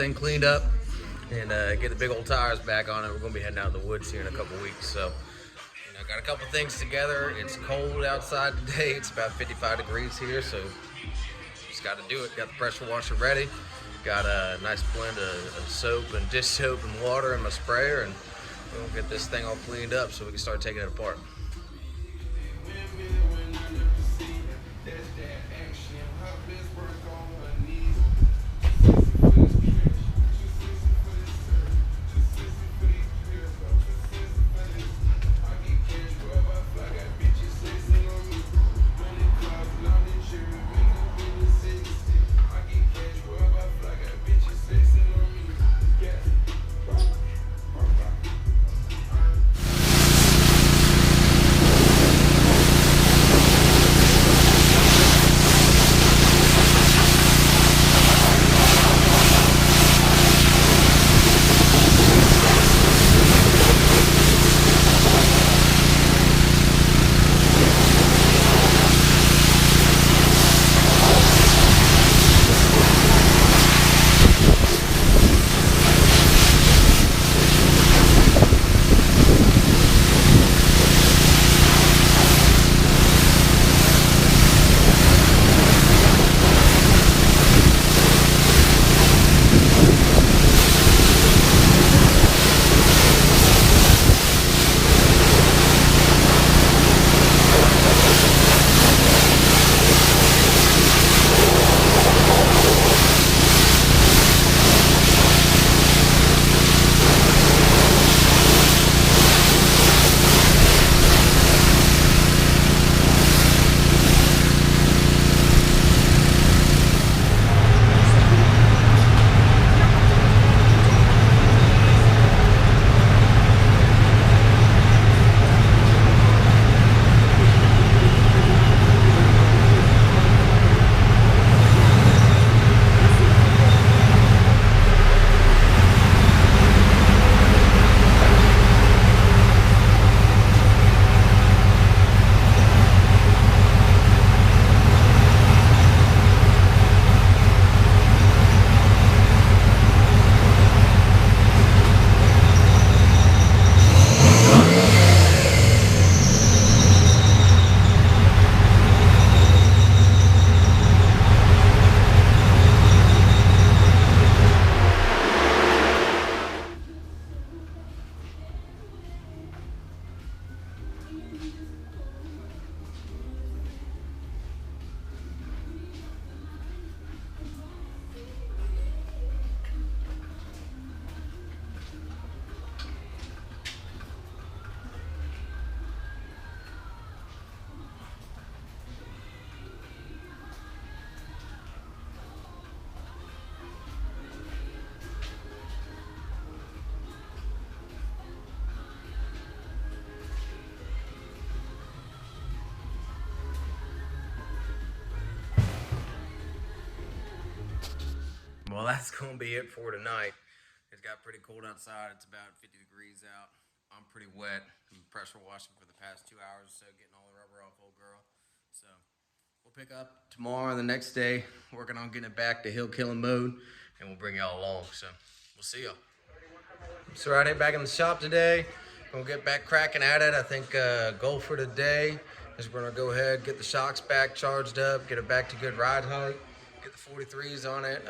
thing cleaned up and get the big old tires back on it. We're gonna be heading out in the woods here in a couple weeks. So, got a couple things together. It's cold outside today. It's about 55 degrees here, so just got to do it. Got the pressure washer ready. Got a nice blend of soap and dish soap and water in my sprayer, and we'll get this thing all cleaned up so we can start taking it apart. Well, that's going to be it for tonight. It's got pretty cold outside. It's about 50 degrees out. I'm pretty wet. I'm pressure washing for the past 2 hours or so, getting all the rubber off old girl. So we'll pick up tomorrow and the next day, working on getting it back to Hill Killin mode, and we'll bring y'all along. So we'll see y'all. So right here back in the shop today. Gonna get back cracking at it. I think goal for today is we're gonna go ahead, get the shocks back charged up, get it back to good ride height, get the 43s on it.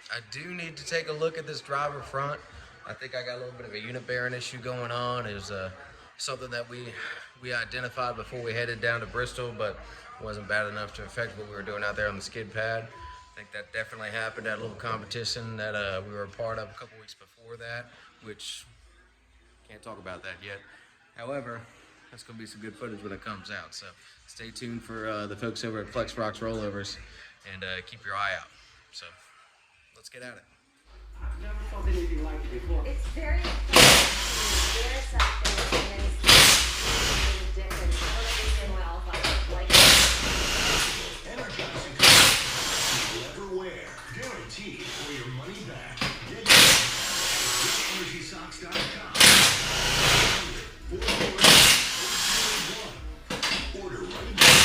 I do need to take a look at this driver front. I think I got a little bit of a unit bearing issue going on. It was something that we identified before we headed down to Bristol, but it wasn't bad enough to affect what we were doing out there on the skid pad. I think that definitely happened at a little competition that we were a part of a couple weeks before that, which can't talk about that yet. However, that's going to be some good footage when it comes out. So stay tuned for the folks over at Flex Rocks Rollovers, and keep your eye out. So let's get at it. I've never felt anything like it before. It's very exciting. There's something and then it's different. I don't understand why all five like it. Energizing you'll ever wear. Guaranteed for your money back. Get it at GetEnergySocks.com. Order right now.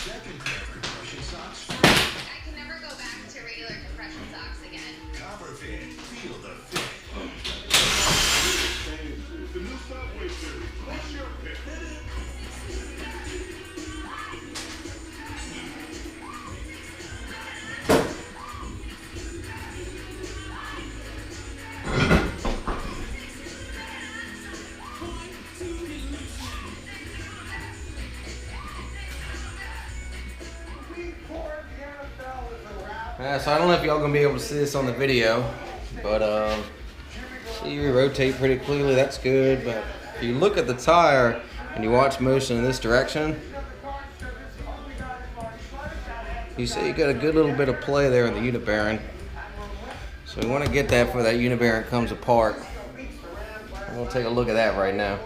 Second pair of compression socks. I can never go back to regular compression socks again. Top So I don't know if y'all gonna be able to see this on the video, but see, you rotate pretty clearly. That's good. But if you look at the tire and you watch motion in this direction, you see you got a good little bit of play there in the unit bearing. So we want to get that before that unit bearing comes apart. I'm gonna take a look at that right now.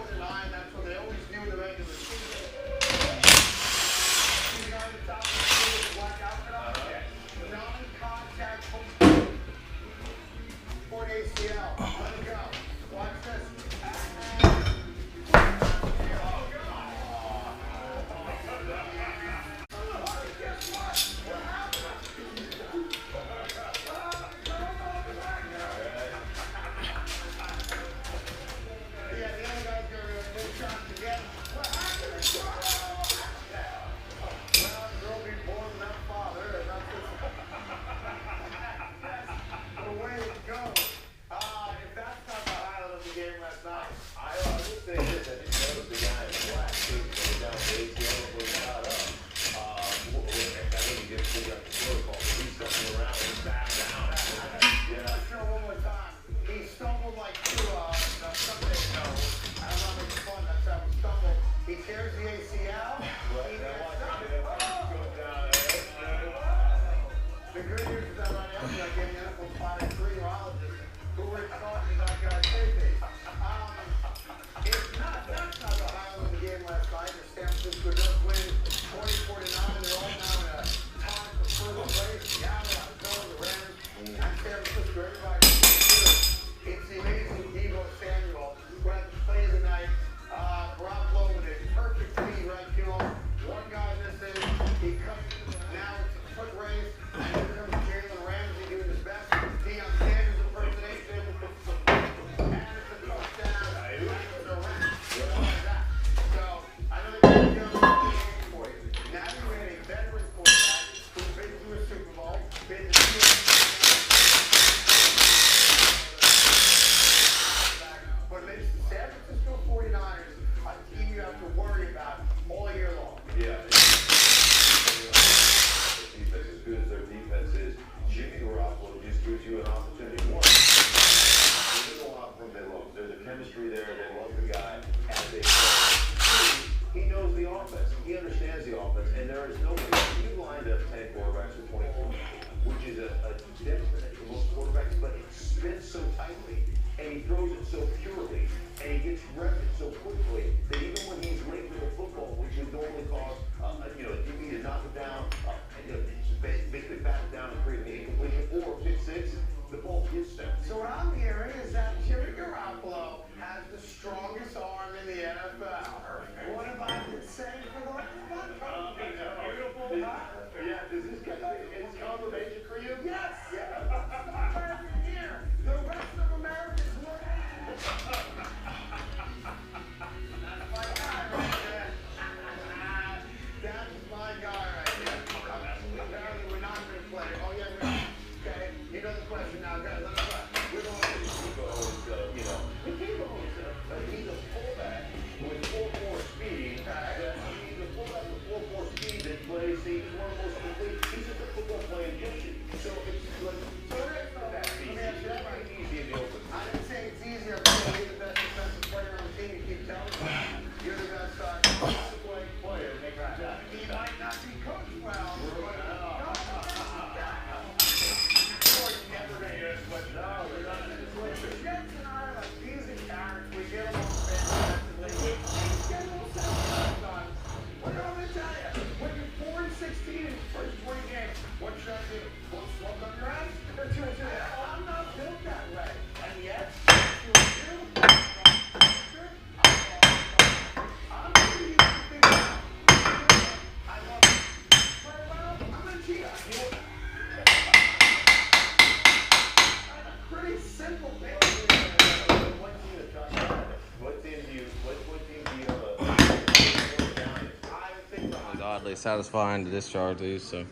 Oddly satisfying to discharge these, so. As you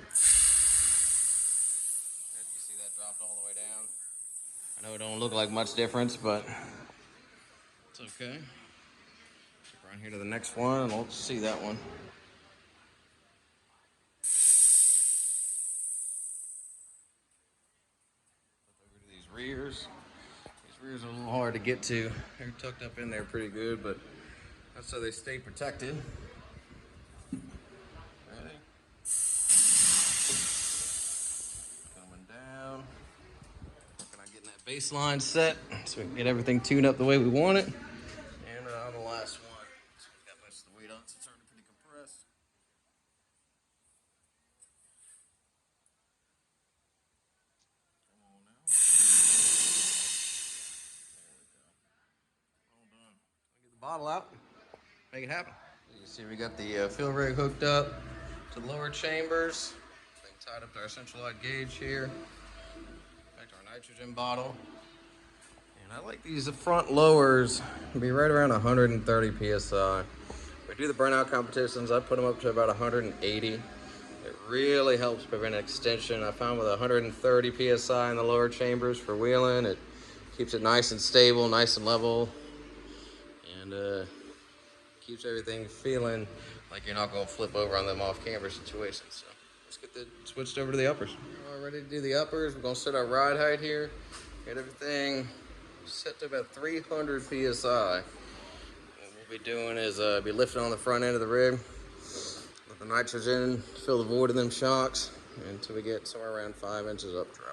see, that dropped all the way down. I know it don't look like much difference, but it's okay. Skip around here to the next one, and let's see that one. rears. These rears are a little hard to get to. They're tucked up in there pretty good, but that's so they stay protected. Ready? Coming down. Working on getting that baseline set so we can get everything tuned up the way we want it. And on the last one, so we've got most of the weight on, so it's already pretty compressed. Come on now. There we go. All done. I'll get the bottle out, make it happen. You see we got the fill rig hooked up to the lower chambers. Thing tied up to our central light gauge here. Back to our nitrogen bottle. And I like these front lowers to be right around 130 psi. We do the burnout competitions, I put them up to about 180. It really helps prevent extension. I found with 130 psi in the lower chambers for wheeling, it keeps it nice and stable, nice and level, and keeps everything feeling like you're not going to flip over on them off-camber situations. So let's get the switched over to the uppers. We're all ready to do the uppers. We're going to set our ride height here, get everything set to about 300 psi. What we'll be doing is be lifting on the front end of the rig, let the nitrogen fill the void of them shocks until we get somewhere around 5 inches up travel.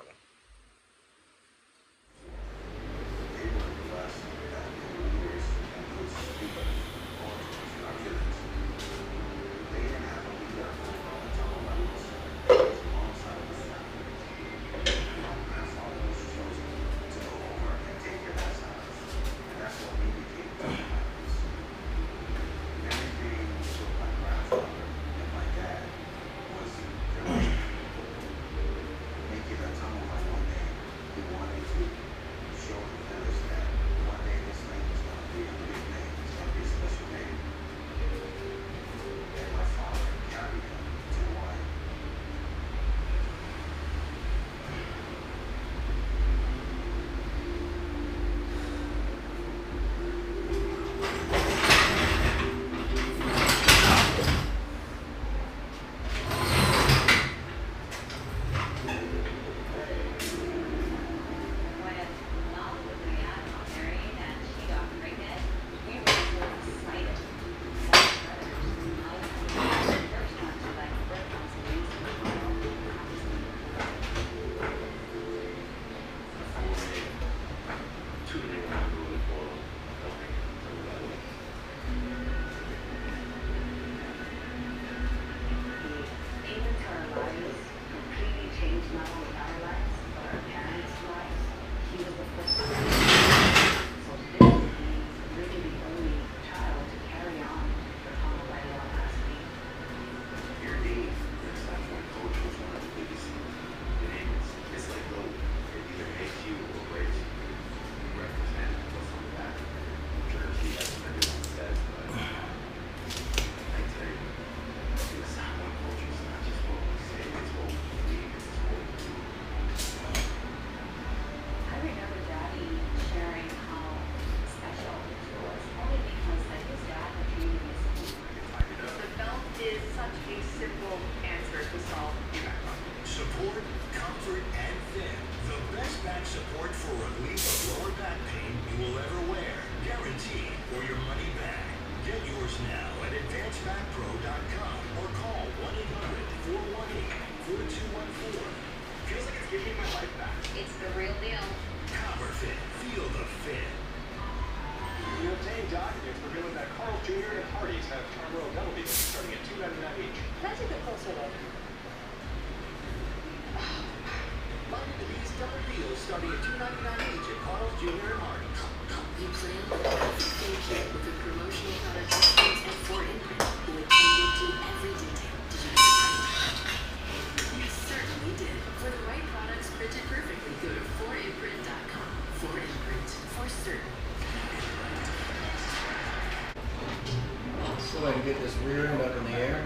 To get this rear end up in the air.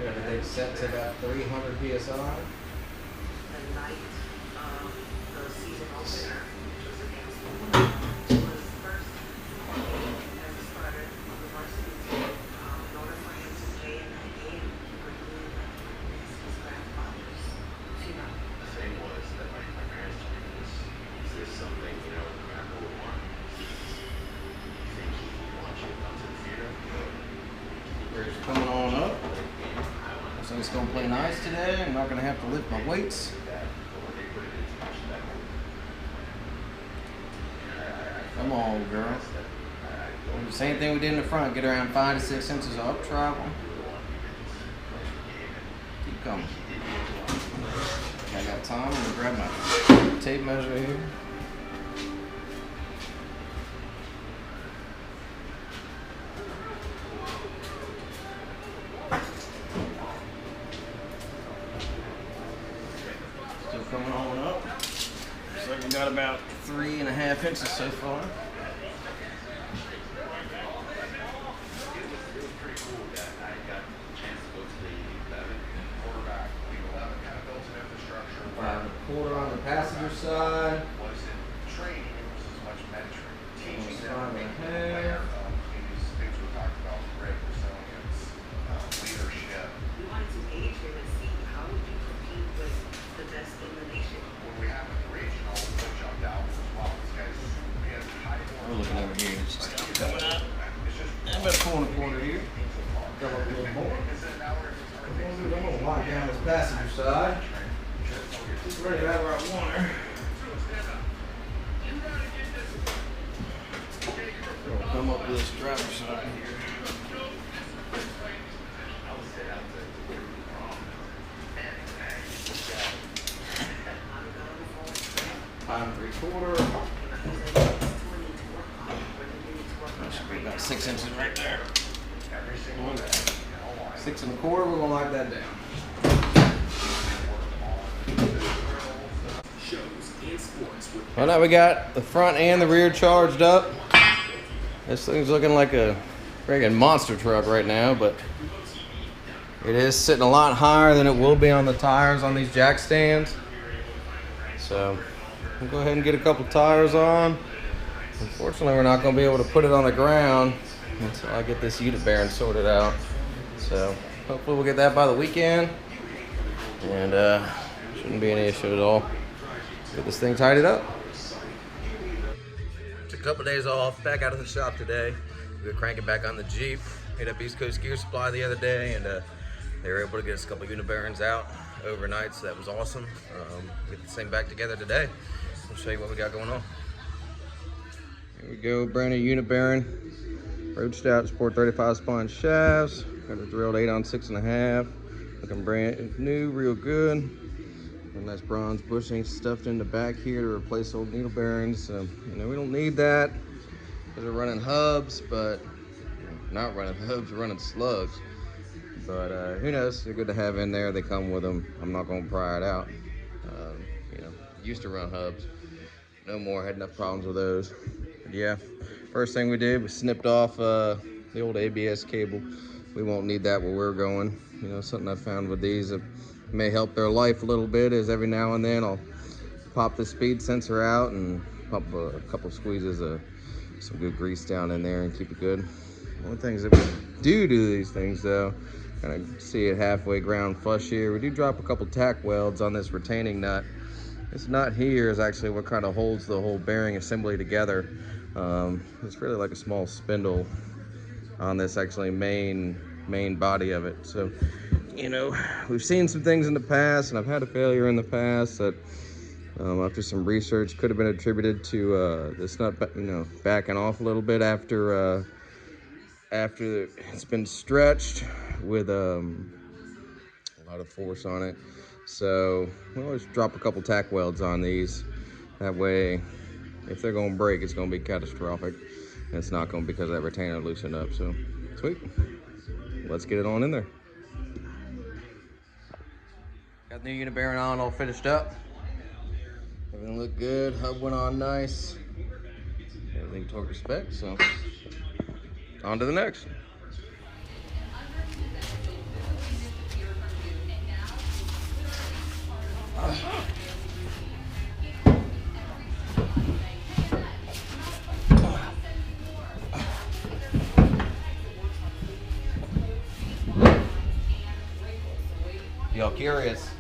Everything's set to about 300 psi. The night of the season opener was first as a starter on the varsity team. In order for him to play in that game, he would need his grandfather's funeral. gonna play nice today. I'm not gonna have to lift my weights. Come on, girl. Do the same thing we did in the front. Get around 5 to 6 inches up travel. Keep coming. I got time. I'm gonna grab my tape measure here. Still coming on up. So we got about 3.5 inches so far. Quarter on the passenger side. We're looking over here. It's just coming up. I'm about 4.25 here. Come up a little more. I'm going to lock down this passenger side. Just ready to have where I want her. We'll come up with this driver's side here. 5 3/4. That should be about 6 inches right there. 6 1/4. We're gonna lock that down. Well, now we got the front and the rear charged up. This thing's looking like a friggin' monster truck right now, but it is sitting a lot higher than it will be on the tires on these jack stands. So we'll go ahead and get a couple tires on. Unfortunately, we're not going to be able to put it on the ground until I get this unit bearing sorted out. So hopefully we'll get that by the weekend, and shouldn't be any issue at all. Get this thing tidied up. Took a couple days off, back out of the shop today. We were cranking back on the Jeep. Hit up East Coast Gear Supply the other day, and they were able to get us a couple unit bearings out overnight, so that was awesome. Get this thing back together today. I'll show you what we got going on. Here we go, brand new unit bearing. Roached out Sport 35 spine shafts. Got it drilled 8 on 6.5. Looking brand new, real good. And nice bronze bushing stuffed in the back here to replace old needle bearings. You know, we don't need that because we're running hubs, but not running hubs, we're running slugs. But who knows? They're good to have in there. They come with them. I'm not going to pry it out. You know, used to run hubs. No more. Had enough problems with those. But yeah, first thing we did was snipped off the old ABS cable. We won't need that where we're going. You know, something I found with these that may help their life a little bit is every now and then I'll pop the speed sensor out and pump a couple squeezes of some good grease down in there and keep it good. One of the things that we do these things though, kind of see it halfway ground flush here, we do drop a couple tack welds on this retaining nut. This nut here is actually what kind of holds the whole bearing assembly together. It's really like a small spindle on this actually main body of it. So, you know, we've seen some things in the past, and I've had a failure in the past that after some research could have been attributed to this nut, you know, backing off a little bit after it's been stretched with a lot of force on it. So we always drop a couple tack welds on these. That way, if they're gonna break, it's gonna be catastrophic. And it's not gonna be because that retainer loosened up. So sweet, let's get it on in there. Got the new unit bearing on, all finished up. Everything looked good, hub went on nice. Everything torque to spec, so on to the next. Y'all curious?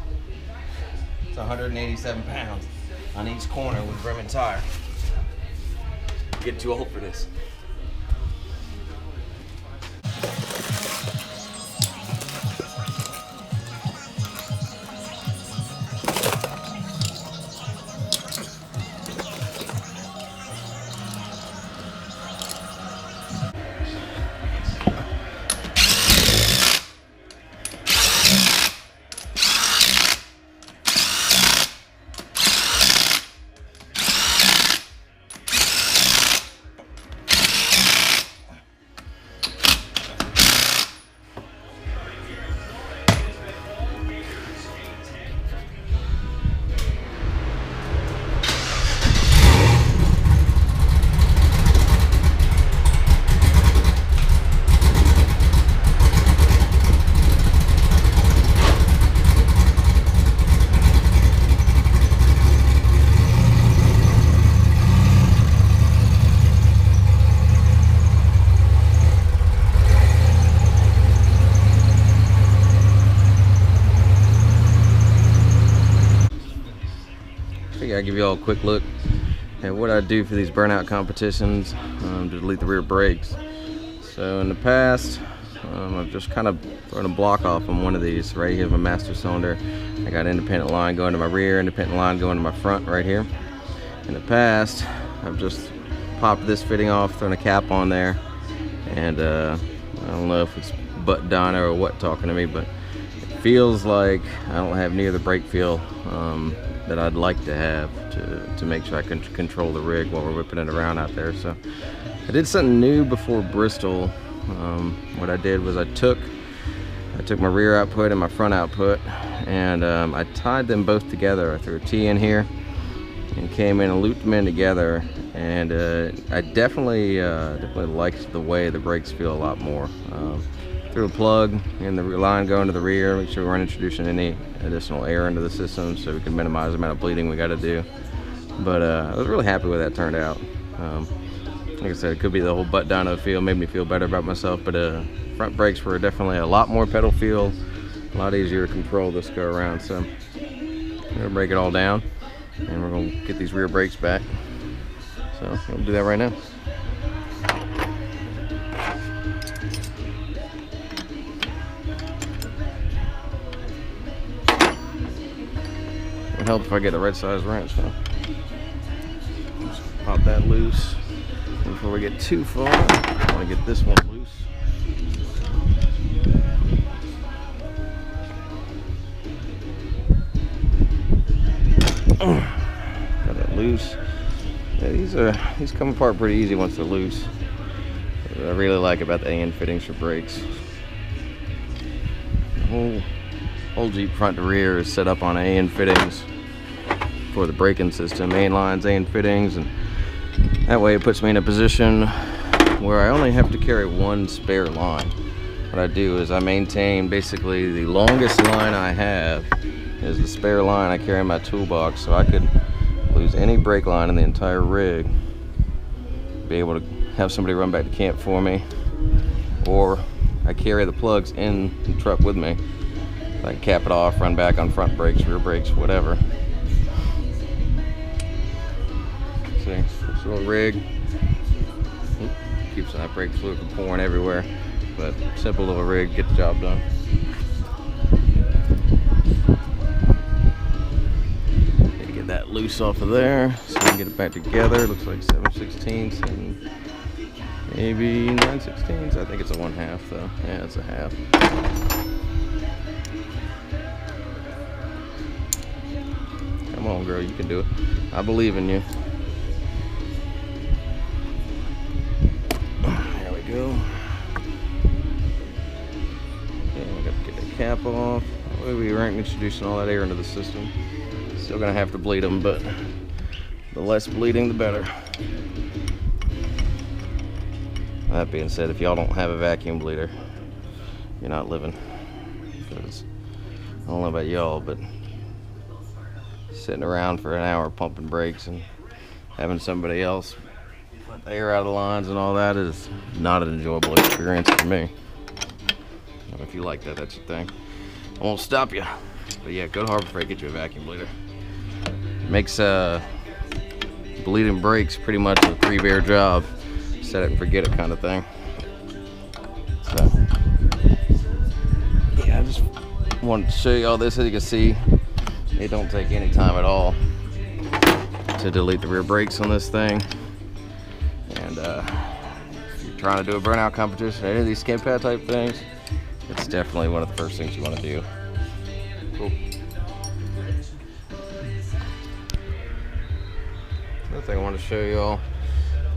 It's 187 pounds on each corner with rim and tire. I'm getting too old for this. I'll give you all a quick look at what I do for these burnout competitions to delete the rear brakes. So in the past, I've just kind of thrown a block off on one of these. Right here's my master cylinder. I got independent line going to my rear, independent line going to my front right here. In the past, I've just popped this fitting off, thrown a cap on there, and I don't know if it's butt dyno or what talking to me, but it feels like I don't have near the brake feel that I'd like to have to make sure I can control the rig while we're whipping it around out there. So I did something new before Bristol. What I did was I took my rear output and my front output, and I tied them both together. I threw a T in here and came in and looped them in together, and I definitely liked the way the brakes feel a lot more. Threw a plug in the line going to the rear, make sure we weren't introducing any additional air into the system so we can minimize the amount of bleeding we got to do. But I was really happy with that turned out. Like I said, it could be the whole butt dyno feel made me feel better about myself, but front brakes were definitely a lot more pedal feel, a lot easier to control this go around. So I'm gonna break it all down, and we're gonna get these rear brakes back. So we'll do that right now. It would help if I get the right size wrench, so just pop that loose. Before we get too far, I want to get this one loose. Got that loose. Yeah, these come apart pretty easy once they're loose. What I really like about the AN fittings for brakes. The whole Jeep front to rear is set up on AN fittings for the braking system. AN lines, AN fittings, and that way it puts me in a position where I only have to carry one spare line. What I do is I maintain basically the longest line I have is the spare line I carry in my toolbox, so I could lose any brake line in the entire rig, be able to have somebody run back to camp for me, or I carry the plugs in the truck with me. I can cap it off, run back on front brakes, rear brakes, whatever. See, this little rig keeps that brake fluid from pouring everywhere, but simple little rig, get the job done. Need to get that loose off of there so we can get it back together. Looks like 7/16 and maybe 9/16. I think it's a 1/2 though. Yeah, it's a half. Come on, girl, you can do it. I believe in you. There we go. Okay, we got to get the cap off. That way we aren't introducing all that air into the system. Still gonna have to bleed them, but the less bleeding, the better. That being said, if y'all don't have a vacuum bleeder, you're not living. Because I don't know about y'all, but sitting around for an hour pumping brakes and having somebody else let the air out of the lines and all that is not an enjoyable experience for me. If you like that, that's your thing. I won't stop you. But yeah, go to Harbor Freight, get you a vacuum bleeder. Makes bleeding brakes pretty much a 3-bear job. Set it and forget it kind of thing. So yeah, I just wanted to show you all this. As you can see, it don't take any time at all to delete the rear brakes on this thing. And if you're trying to do a burnout competition, any of these skin pad type things, it's definitely one of the first things you want to do. Cool. Another thing I want to show you all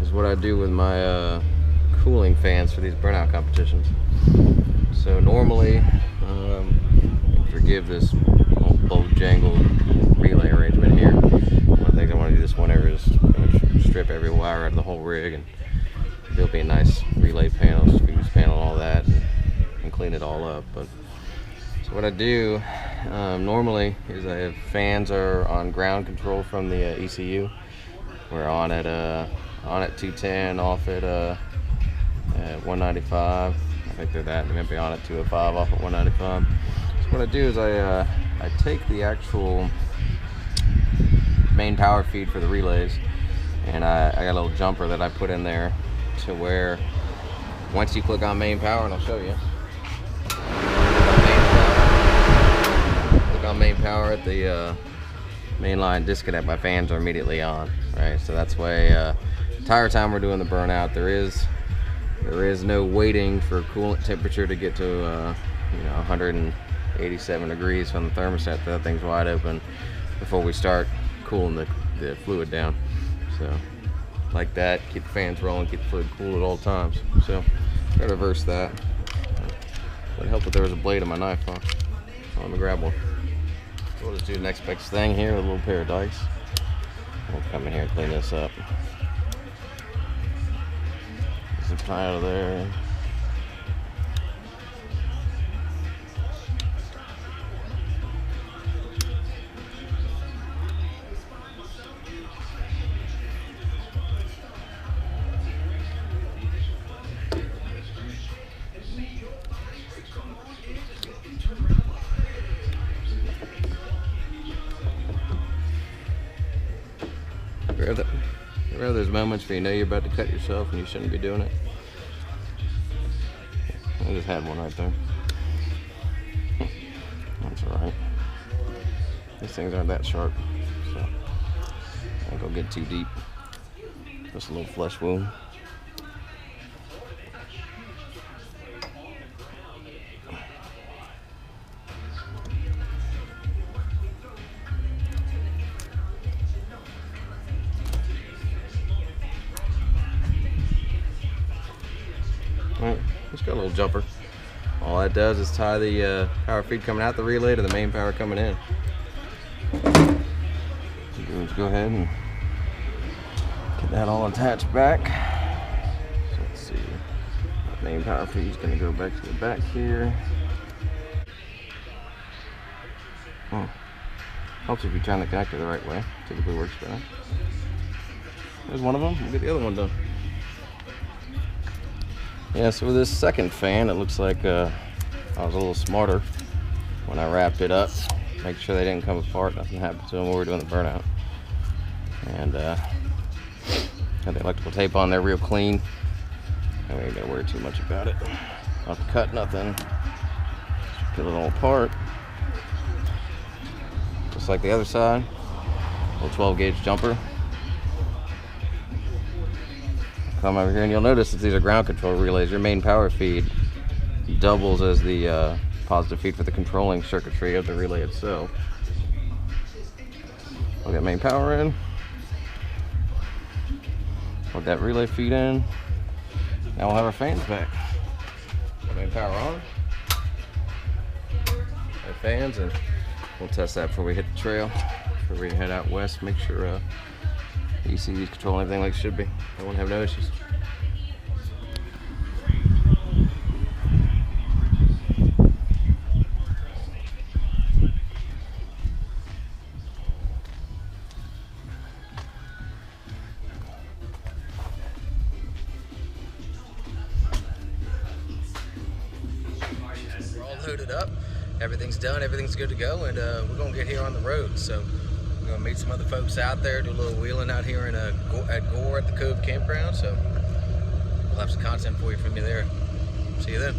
is what I do with my cooling fans for these burnout competitions. So normally, forgive this bojangled relay arrangement here. One of the things I want to do this winter is strip every wire out of the whole rig, and there'll be a nice relay panel, fuse panel, and all that, and clean it all up. But so what I do normally is I have fans are on ground control from the ECU. We're on at 210, off at 195. I think they're that. They're gonna be on at 205, off at 195. So what I do is I take the actual main power feed for the relays, and I got a little jumper that I put in there to where once you click on main power, and I'll show you. Click on main power at the main line disconnect, my fans are immediately on, right? So that's why entire time we're doing the burnout, there is no waiting for coolant temperature to get to 187 degrees from the thermostat. That thing's wide open before we start cooling the fluid down. So like that, keep the fans rolling, keep the fluid cool at all times. So gotta reverse that. Would help if there was a blade in my knife, huh? Let me grab one. So we'll just do the next best thing here, a little pair of dikes. We'll come in here and clean this up. Zip tie out of there. There's moments where you know you're about to cut yourself and you shouldn't be doing it. I just had one right there. That's alright. These things aren't that sharp, so I don't go get too deep. Just a little flesh wound. Alright, just got a little jumper. All that does is tie the power feed coming out the relay to the main power coming in. Let's go ahead and get that all attached back. So let's see. The main power feed is going to go back to the back here. Helps if you turn the connector the right way. Typically works better. There's one of them. We'll get the other one done. Yeah, so with this second fan, it looks like I was a little smarter when I wrapped it up. Make sure they didn't come apart. Nothing happened to them when we were doing the burnout. And had the electrical tape on there real clean. And we ain't gonna worry too much about it. Not to cut nothing. Just peel it all apart. Just like the other side. Little 12 gauge jumper. Come over here and you'll notice that these are ground control relays. Your main power feed doubles as the positive feed for the controlling circuitry of the relay itself. We'll get main power in. Plug that relay feed in. Now we'll have our fans back. Got main power on. Our fans, and we'll test that before we hit the trail. Before we head out west, make sure ECU's controlling everything like it should be. I won't have no issues. We're all loaded up. Everything's done. Everything's good to go, and we're gonna get here on the road. So we're gonna meet some other folks out there, do a little wheeling out here in at Gore at the Cove Campground. So we'll have some content for you from you there. See you then.